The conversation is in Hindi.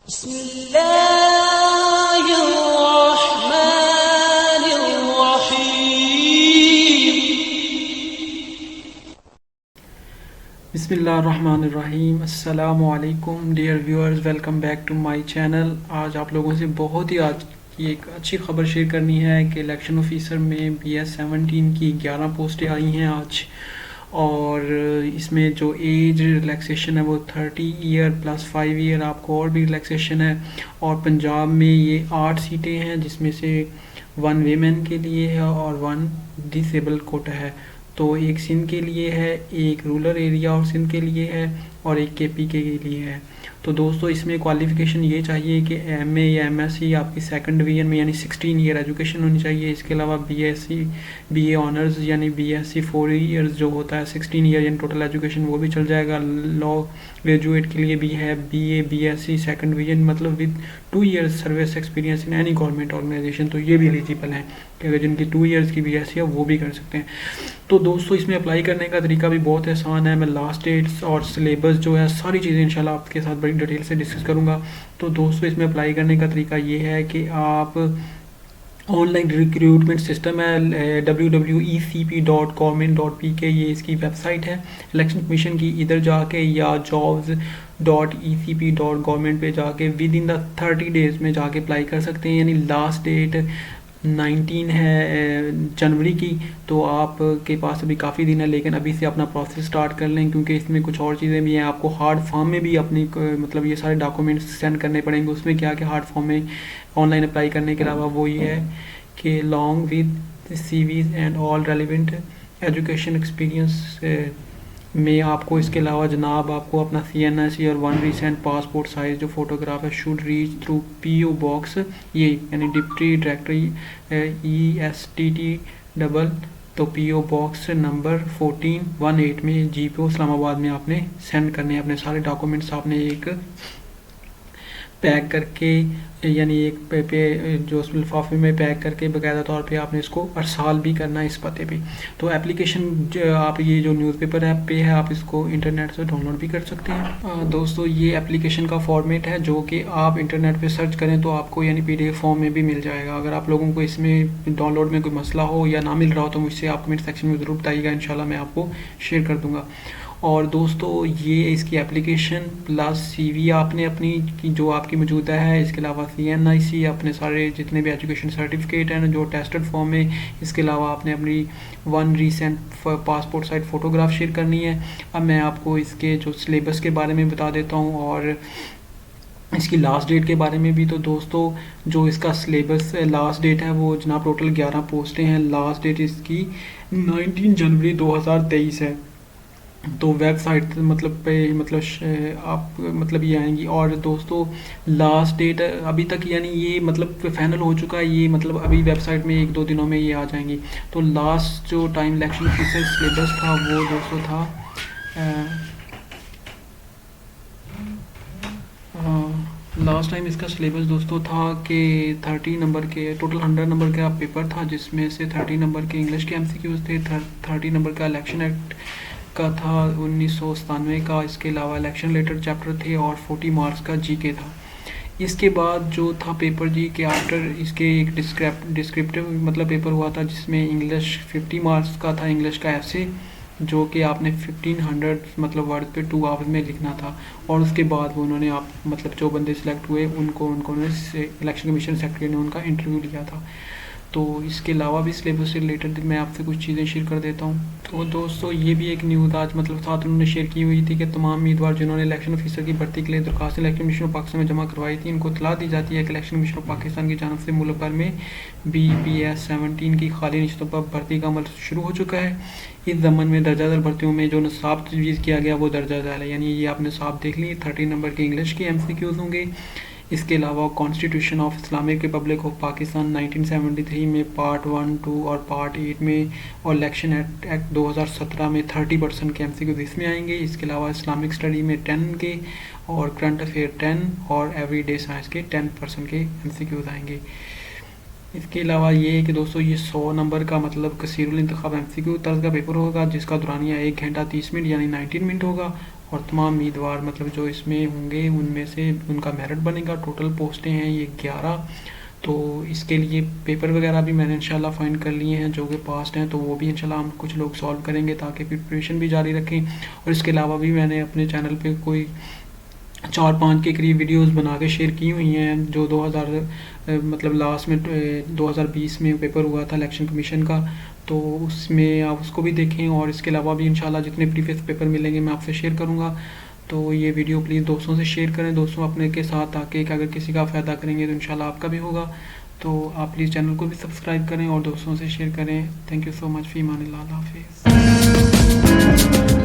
बिस्मिल्लाहिर्रहमानिर्रहीम। अस्सलामु अलैकुम dear viewers, welcome back to my channel. आज आप लोगों से बहुत ही आज की एक अच्छी खबर शेयर करनी है कि इलेक्शन ऑफिसर में BS-17 की 11 पोस्टें आई हैं आज। और इसमें जो एज रिलैक्सेशन है वो 30 ईयर प्लस 5 ईयर, आपको और भी रिलैक्सेशन है। और पंजाब में ये 8 सीटें हैं, जिसमें से 1 वीमेन के लिए है और 1 डिसेबल कोटा है। तो एक सिंध के लिए है, एक रूरल एरिया और सिंध के लिए है, और एक KP के लिए है। तो दोस्तों इसमें क्वालिफ़िकेशन ये चाहिए कि MA या MSc आपकी सेकंड डिवीजन में यानी 16 ईयर एजुकेशन होनी चाहिए। इसके अलावा BA ऑनर्स यानी BSc 4 ईयर्स जो होता है, 16 ईयर यानी टोटल एजुकेशन, वो भी चल जाएगा। लॉ ग्रेजुएट के लिए भी है BA BSc सेकंड डिवीजन मतलब with 2 years service experience in any government organisation, तो ये भी एलिजिबल हैं कि अगर जिनकी 2 ईयर्स की BSc है वो भी कर सकते हैं। तो दोस्तों इसमें अप्लाई करने का तरीका भी बहुत आसान है। मैं लास्ट डेट्स और सिलेबस जो है सारी चीज़ें इंशाल्लाह आपके साथ बड़ी डिटेल से डिस्कस करूँगा। तो दोस्तों इसमें अप्लाई करने का तरीका ये है कि आप ऑनलाइन रिक्रूटमेंट सिस्टम है www.ecp.government.pk, ये इसकी वेबसाइट है इलेक्शन कमीशन की। इधर जाके या jobs.ecp.government पे जाके विद इन द 30 डेज़ में जाके अप्लाई कर सकते हैं। यानी लास्ट डेट 19 है जनवरी की। तो आपके पास अभी काफ़ी दिन है, लेकिन अभी से अपना प्रोसेस स्टार्ट कर लें, क्योंकि इसमें कुछ और चीज़ें भी हैं। आपको हार्ड फॉर्म में भी अपनी मतलब ये सारे डॉक्यूमेंट्स सेंड करने पड़ेंगे। उसमें क्या क्या हार्ड फॉर्म में ऑनलाइन अप्लाई करने के अलावा वो ये है कि long with CVs and all relevant education experience में आपको इसके अलावा जनाब आपको अपना CNSE और 1 रिसेंट पासपोर्ट साइज जो फोटोग्राफ है should reach through PO box, ये यानी डिप्टी डायरेक्टर ESTT डबल, तो PO बॉक्स नंबर 1418 में GPO इस्लामाबाद में आपने सेंड करने हैं। अपने सारे डॉक्यूमेंट्स आपने एक पैक करके यानी एक पे जो उस लिफाफे में पैक करके बाकायदा तौर पे आपने इसको अरसाल भी करना है इस पते पे। तो एप्लीकेशन आप ये जो न्यूज़पेपर ऐप पे है, आप इसको इंटरनेट से डाउनलोड भी कर सकते हैं। दोस्तों ये एप्लीकेशन का फॉर्मेट है जो कि आप इंटरनेट पे सर्च करें तो आपको यानी PDF फॉर्म में भी मिल जाएगा। अगर आप लोगों को इसमें डाउनलोड में कोई मसला हो या ना मिल रहा हो तो मुझसे आप कमेंट सेक्शन में ज़रूर बताइएगा, इंशाल्लाह मैं आपको शेयर कर दूँगा। और दोस्तों ये इसकी एप्लीकेशन प्लस CV आपने अपनी की जो आपकी मौजूदा है, इसके अलावा CNIC अपने सारे जितने भी एजुकेशन सर्टिफिकेट हैं जो टेस्टेड फॉर्म में, इसके अलावा आपने अपनी 1 recent passport size photograph share करनी है। अब मैं आपको इसके जो सिलेबस के बारे में बता देता हूँ और इसकी लास्ट डेट के बारे में भी। तो दोस्तों जो इसका सिलेबस लास्ट डेट है वो जनाब टोटल 11 पोस्टें हैं। लास्ट डेट इसकी 19 जनवरी 2023 है। तो वेबसाइट मतलब पे मतलब आप मतलब ये आएंगी। और दोस्तों लास्ट डेट अभी तक यानी ये मतलब फाइनल हो चुका है, ये मतलब अभी वेबसाइट में 1-2 दिनों में ये आ जाएंगी। तो लास्ट जो टाइम इलेक्शन ऑफिसर सिलेबस था वो दोस्तों था लास्ट टाइम इसका सिलेबस दोस्तों था कि 30 नंबर के टोटल 100 नंबर का पेपर था, जिसमें से 30 नंबर के इंग्लिश के MCQs थे, 30 नंबर का इलेक्शन एक्ट का था 1997 का, इसके अलावा इलेक्शन रिलेटेड चैप्टर थे और 40 मार्क्स का GK था। इसके बाद जो था पेपर जी के आफ्टर इसके एक डिस्क्रिप्टिव मतलब पेपर हुआ था, जिसमें इंग्लिश 50 मार्क्स का था, इंग्लिश का ऐसे जो कि आपने 1500 मतलब वर्ड पे 2 आवर्स में लिखना था। और उसके बाद वो उन्होंने आप मतलब जो बंदे सिलेक्ट हुए उनको इलेक्शन कमीशन सेक्रेटरी ने उनका इंटरव्यू लिया था। तो इसके अलावा भी सिलेबस से रिलेटेड मैं आपसे कुछ चीज़ें शेयर कर देता हूँ। तो दोस्तों ये भी एक न्यूज़ आज मतलब साथ उन्होंने शेयर की हुई थी कि तमाम उम्मीदवार जिन्होंने इलेक्शन ऑफिसर की भर्ती के लिए दरखास्त इलेक्शन कमीशन ऑफ पाकिस्तान में जमा करवाई थी, इनको इतला दी जाती है कि इलेक्शन कमीशन ऑफ पाकिस्तान की जानब से मुल्क भर में BS-17 की खाली निश्तों पर भर्ती का अमल शुरू हो चुका है। इस ज़मन में दर्जा दर भर्तियों में जो निसाब तजवीज़ किया गया वो दर्जा दर है, यानी ये आप निसाब देख ली। 30 नंबर के इंग्लिश के MCQs होंगे। इसके अलावा constitution of Islamic Republic of Pakistan 1973 में पार्ट 1, 2 और पार्ट 8 में, और इलेक्शन एक्ट 2017 में 30% के MCQs इसमें आएंगे। इसके अलावा इस्लामिक स्टडी में 10 के और करंट अफेयर 10 और एवरीडे साइंस के 10% के MCQs आएंगे। इसके अलावा ये है कि दोस्तों ये 100 नंबर का मतलब कसीरुल इंतखाब MCQ तर्ज का पेपर होगा, जिसका दुरानिया 1 घंटा 30 मिनट यानी 19 मिनट होगा। और तमाम उम्मीदवार मतलब जो इसमें होंगे उनमें से उनका मेरिट बनेगा। टोटल पोस्टें हैं ये 11। तो इसके लिए पेपर वगैरह भी मैंने इंशाल्लाह फाइंड कर लिए हैं जो कि पास्ट हैं, तो वो भी इंशाल्लाह हम कुछ लोग सॉल्व करेंगे ताकि प्रिपरेशन भी जारी रखें। और इसके अलावा भी मैंने अपने चैनल पे कोई 4-5 के करीब वीडियोस बना के शेयर की हुई हैं जो 2000 मतलब लास्ट में 2020 में पेपर हुआ था इलेक्शन कमीशन का, तो उसमें आप उसको भी देखें। और इसके अलावा भी इंशाल्लाह जितने प्रीवियस पेपर मिलेंगे मैं आपसे शेयर करूँगा। तो ये वीडियो प्लीज़ दोस्तों से शेयर करें, दोस्तों अपने के साथ, ताकि अगर किसी का फ़ायदा करेंगे तो इंशाल्लाह आपका भी होगा। तो आप प्लीज़ चैनल को भी सब्सक्राइब करें और दोस्तों से शेयर करें। Thank you so much. फ़ी अमानिल्लाह। अल्लाह हाफ़िज़।